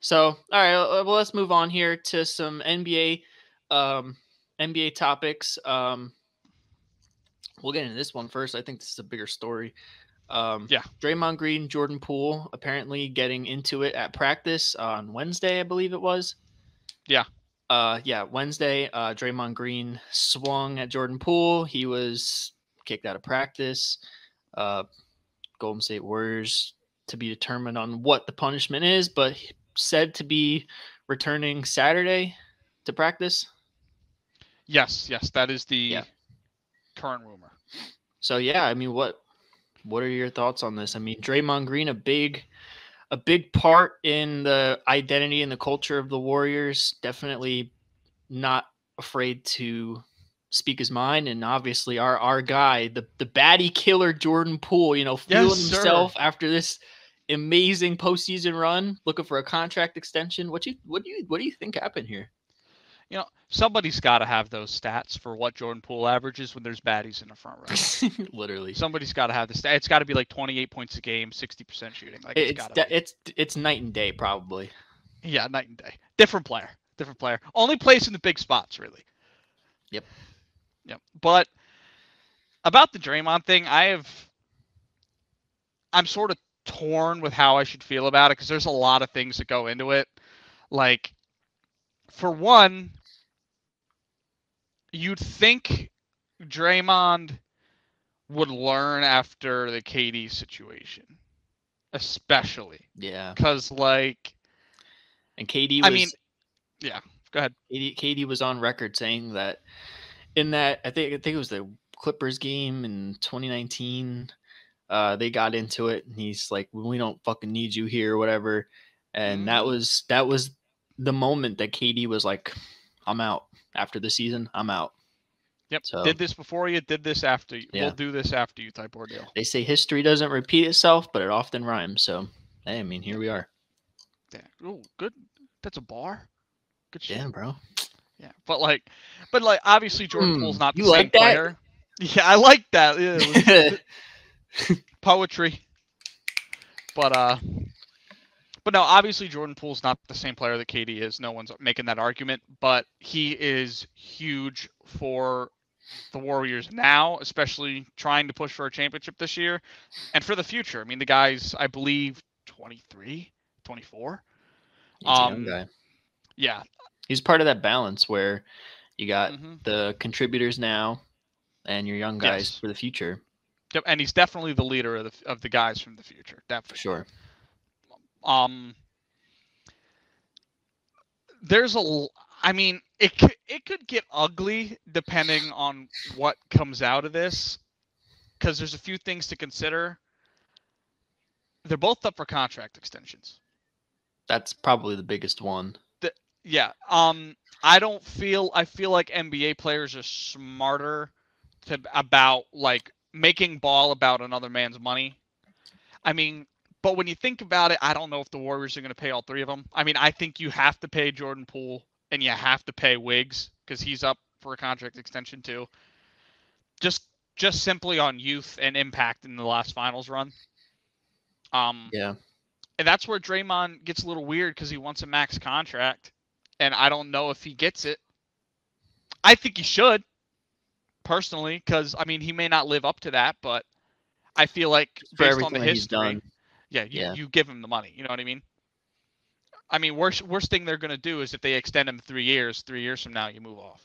So, all right, well, let's move on here to some NBA topics. We'll get into this one first. I think this is a bigger story. Yeah, Draymond Green, Jordan Poole apparently getting into it at practice on Wednesday, I believe it was. yeah. Yeah, Wednesday. Draymond Green swung at Jordan Poole. He was kicked out of practice. Uh, Golden State Warriors to be determined on what the punishment is, but said to be returning Saturday to practice. Yes, that is Yeah. the current rumor. So yeah, I mean, what are your thoughts on this? I mean, Draymond Green, a big part in the identity and the culture of the Warriors. Definitely not afraid to speak his mind, and obviously our guy, the baddie killer Jordan Poole, Yes, feeling sir. himself after this amazing postseason run, looking for a contract extension. What do you think happened here? Somebody's got to have those stats for what Jordan Poole averages when there's baddies in the front row. Literally, Somebody's got to have the stat. It's got to be like 28 points a game, 60% shooting. Like it's it's got to be. it's night and day probably. Yeah, night and day. Different player. Different player. Only plays in the big spots, really. Yep. Yep. But about the Draymond thing, I'm sort of torn with how I should feel about it because there's a lot of things that go into it. Like, for one, you'd think Draymond would learn after the KD situation, especially Yeah. because, like, And KD I mean, was yeah. Go ahead. KD was on record saying that in that I think it was the Clippers game in 2019. They got into it, and he's like, "We don't fucking need you here," or whatever. And that Mm-hmm. was the moment that KD was like, "I'm out after the season. I'm out." Yep. So Did this before you. Did this after you. We'll yeah, do this after you. Type ordeal. they say history doesn't repeat itself, but it often rhymes. So hey, I mean, here Yeah. we are. Yeah. Oh, good. That's a bar. Good Yeah, shit. bro. Yeah. But obviously Jordan Poole's not the You same like that? player. Yeah, I like that. Yeah, it was poetry. But no, obviously Jordan Poole's not the same player that KD is. No one's making that argument, but he is huge for the Warriors now, especially trying to push for a championship this year and for the future. I mean, the guy's, I believe, 23, 24. He's a young Um, guy. yeah. He's part of that balance where you got Mm-hmm. the contributors now and your young guys Yes. for the future. Yep. And he's definitely the leader of the guys from the future. For Definitely. sure. Um, there's a I mean, it could get ugly depending on what comes out of this because there's a few things to consider. They're both up for contract extensions. That's probably the biggest one. The, yeah. I feel like NBA players are smarter about like making ball about another man's money. I mean, but when you think about it, I don't know if the Warriors are going to pay all three of them. I mean, I think you have to pay Jordan Poole and you have to pay Wiggs because he's up for a contract extension too. Just just simply on youth and impact in the last finals run. Um, Yeah. and that's where Draymond gets a little weird because he wants a max contract, and I don't know if he gets it. I think he should personally because I mean he may not live up to that, but I feel like For based on the everything that he's history, done. yeah, Yeah. you give him the money. You know what I mean? I mean, worst thing they're gonna do is if they extend him 3 years. 3 years from now, you move off.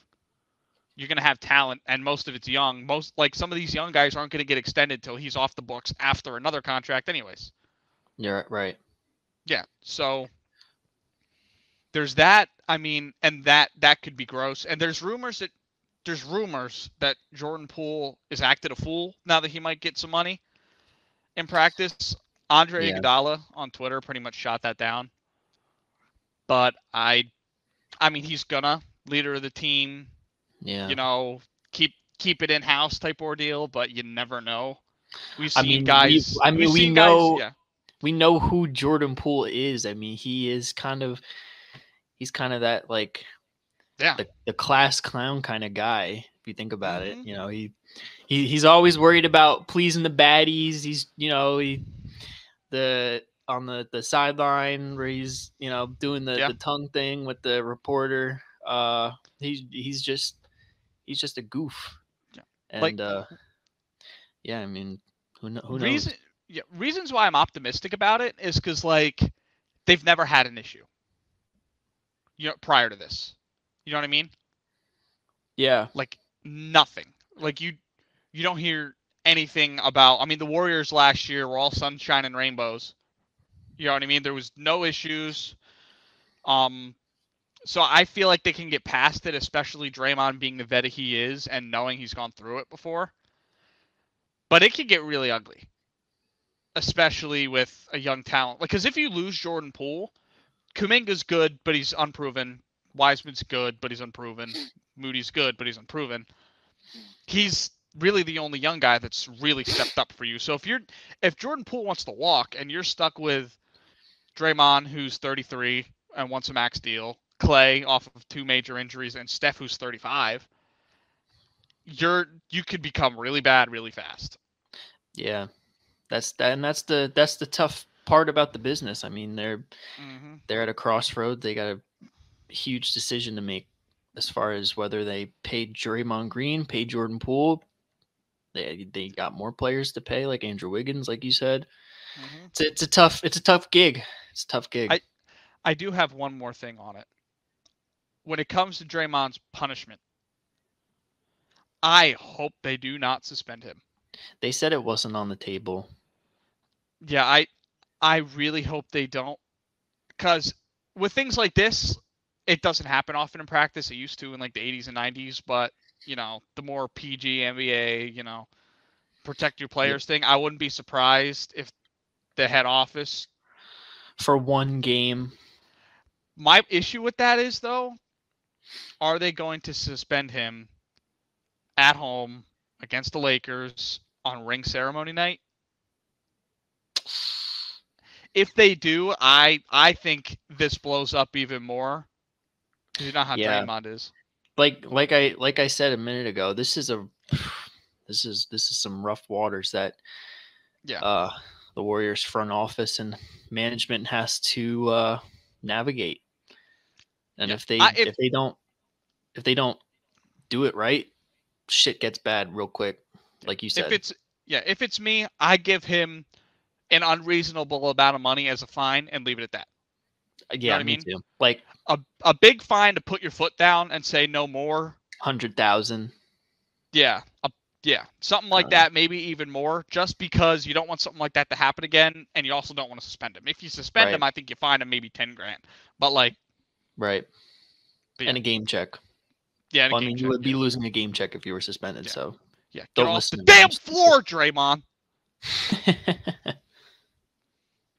You're gonna have talent, and most of it's young. Most like some of these young guys aren't gonna get extended till he's off the books after another contract, anyways. You're right. Yeah, so there's that. I mean, and that could be gross. And there's rumors that Jordan Poole is acted a fool now that he might get some money in practice. Andre Yeah. Iguodala on Twitter pretty much shot that down. But I mean, he's gonna leader of the team. Yeah. You know, keep it in house type ordeal. But you never know. We've I seen mean, we guys. I We've mean we seen guys. know Yeah. we know who Jordan Poole is. I mean, he's kind of that like Yeah. the class clown kind of guy if you think about it. Mm-hmm. He's always worried about pleasing the baddies. He's, the on the sideline where he's doing Yeah. the tongue thing with the reporter. He's just a goof, Yeah. Like and yeah, I mean, who knows? reasons why I'm optimistic about it is because like they've never had an issue. Prior to this, you know what I mean? Yeah, Like nothing. Like you don't hear anything about. I mean, the Warriors last year were all sunshine and rainbows. You know what I mean? There was no issues. So I feel like they can get past it, especially Draymond being the vet he is and knowing he's gone through it before. But it can get really ugly, especially with a young talent. Like, because if you lose Jordan Poole, Kuminga's good, but he's unproven. Wiseman's good, but he's unproven. Moody's good, but he's unproven. He's really the only young guy that's really stepped up for you. So if Jordan Poole wants to walk and you're stuck with Draymond, who's 33 and wants a max deal, Clay off of 2 major injuries, and Steph, who's 35, you could become really bad really fast. Yeah, that's the tough part about the business. I mean, they're at a crossroad. They got a huge decision to make as far as whether they pay Draymond Green, pay Jordan Poole. They got more players to pay, like Andrew Wiggins, like you said. It's a tough gig. It's a tough gig. I do have one more thing on it. When it comes to Draymond's punishment, I hope they do not suspend him. They said it wasn't on the table. Yeah, I really hope they don't, because with things like this, it doesn't happen often in practice. It used to in like the 80s and 90s, but the more PG NBA, protect your players thing, I wouldn't be surprised if the head office for one game. My issue with that is, though, are they going to suspend him at home against the Lakers on ring ceremony night? If they do, I think this blows up even more. Because you know how Draymond is. Like I said a minute ago, this is some rough waters that the Warriors front office and management has to navigate. And if they don't do it right, shit gets bad real quick, like you said. If it's me, I give him an unreasonable amount of money as a fine and leave it at that. Yeah, you know what I mean? Too. Like a big fine to put your foot down and say no more. 100,000. Yeah, something like that, maybe even more, just because you don't want something like that to happen again, and you also don't want to suspend him. If you suspend him, I think you fine him maybe $10,000. But like, right, and a game check. Yeah, I mean, you would be losing a game check if you were suspended. So get off the damn floor, Draymond.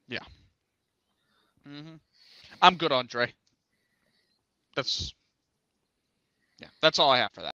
Yeah. I'm good on Dre. That's all I have for that.